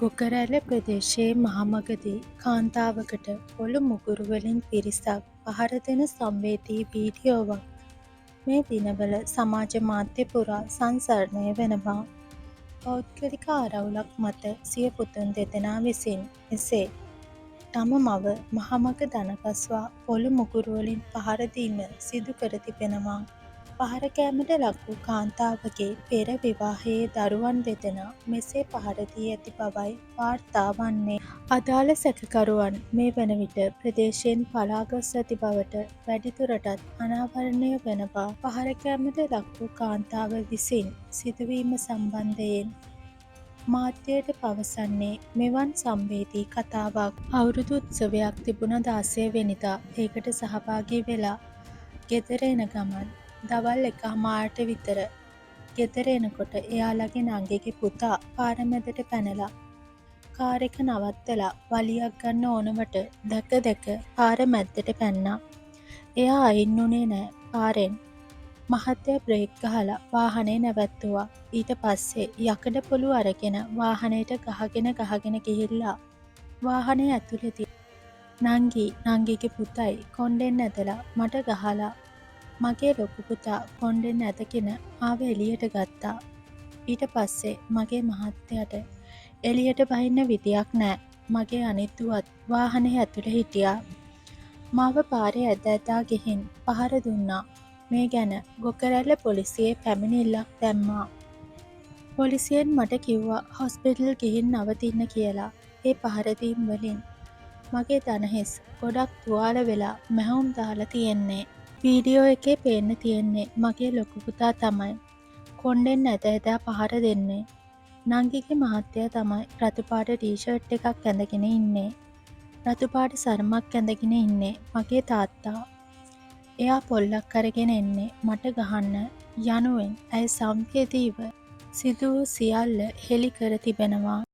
ගොකරැල්ල ප්‍රදේශයේ මහමගදී කාන්තාවකට පොළු මුගුරු වලින් පිරිසක් පහර දෙන සංවේදී වීඩියෝවක් මේ දිනවල සමාජ මාධ්‍ය පුරා සංසරණය වෙනවා. පෞද්ගලික ආරවුලක් මත සිය පුතුන් දෙදෙනා විසින් එසේ තම මව මහමග දණගස්වා පොළු මුගුරු වලින් පහර දීම සිදු කර තිබෙනවා. පහර කෑමට ලක් වූ කාන්තාවගේ පෙර විවාහයේ දරුවන් දෙදෙනා මෙසේ පහර දී ඇති බවයි වාර්තා වන්නේ. අදාළ සැකකරුවන් මේ වන විට ප්‍රදේශයෙන් පලා ගොස් ඇති බවට වැඩිදුරටත් අනාවරණය වෙනවා. පහර කෑමට ලක් වූ කාන්තාව විසින් සිදුවීම සම්බන්ධයෙන් මාධ්‍යයට පවසන්නේ මෙවන් සංවේදී කතාවක්. අවුරුදු උත්සවයක් තිබුණ 16 වෙනිදා ඒකට සහභාගී වෙලා ගෙදර එන ගමන් දවල් 1:00ට විතර ගෙදර එනකොට එයාලගේ නංගිගේ පුතා පාර මැදට පැනලා කාර් එක නවත්තලා වලියක් ගන්න ඕනවට දැක පාර මැද්දට පැන්නා. එයා අයින් වුණේ නෑ පාරෙන්. මහත්තයා බ්‍රේක් ගහලා වාහනේ නැවැත්තුවා. ඊට පස්සේ යකඩ පොළු අරගෙන වාහනේට ගහගෙන ගිහිල්ලා වාහනේ ඇතුළේදී නංගිගේ පුතයි කොණ්ඩෙන් ඇදලා මට ගහලා මගේ ලොකු පුතා කොණ්ඩෙන් ඇදගෙන ආව එළියට ගත්තා. ඊට පස්සේ මගේ මහත්තයාට එළියට බහින්න විදියක් නෑ. මගේ අනිත් දුවත් වාහනේ ඇතුළේ හිටියා. මාව පාරේ ඇදලා ගිහින් පහර දුන්නා. මේ ගැන ගොකරැල්ල පොලිසියේ පැමිණිල්ලක් දැම්මා. පොලිසියෙන් මට කිව්වා හොස්පිටල් ගිහින් නවතින්න කියලා. ඒ පහර දීම් වලින් මගේ දණහිස් ගොඩක් තුවාල වෙලා මැහුම් දාලා තියෙන්නේ. වීඩියෝ එකේ පේන්න තියෙන්නේ මගේ ලොකු පුතා තමයි කොණ්ඩෙන් ඇදලා පහර දෙන්නේ. නංගිගේ මහත්තයා තමයි රතු පාට ටී-ෂර්ට් එකක් ඇඳගෙන ඉන්නේ. රතු පාට සරමක් ඇඳගෙන ඉන්නේ මගේ තාත්තා. එයා පොල්ලක් අරගෙන එන්නේ මට ගහන්න යනුවෙන් ඇය සංවේදීව සිදු වූ සියල්ල හෙළි කර තිබෙනවා.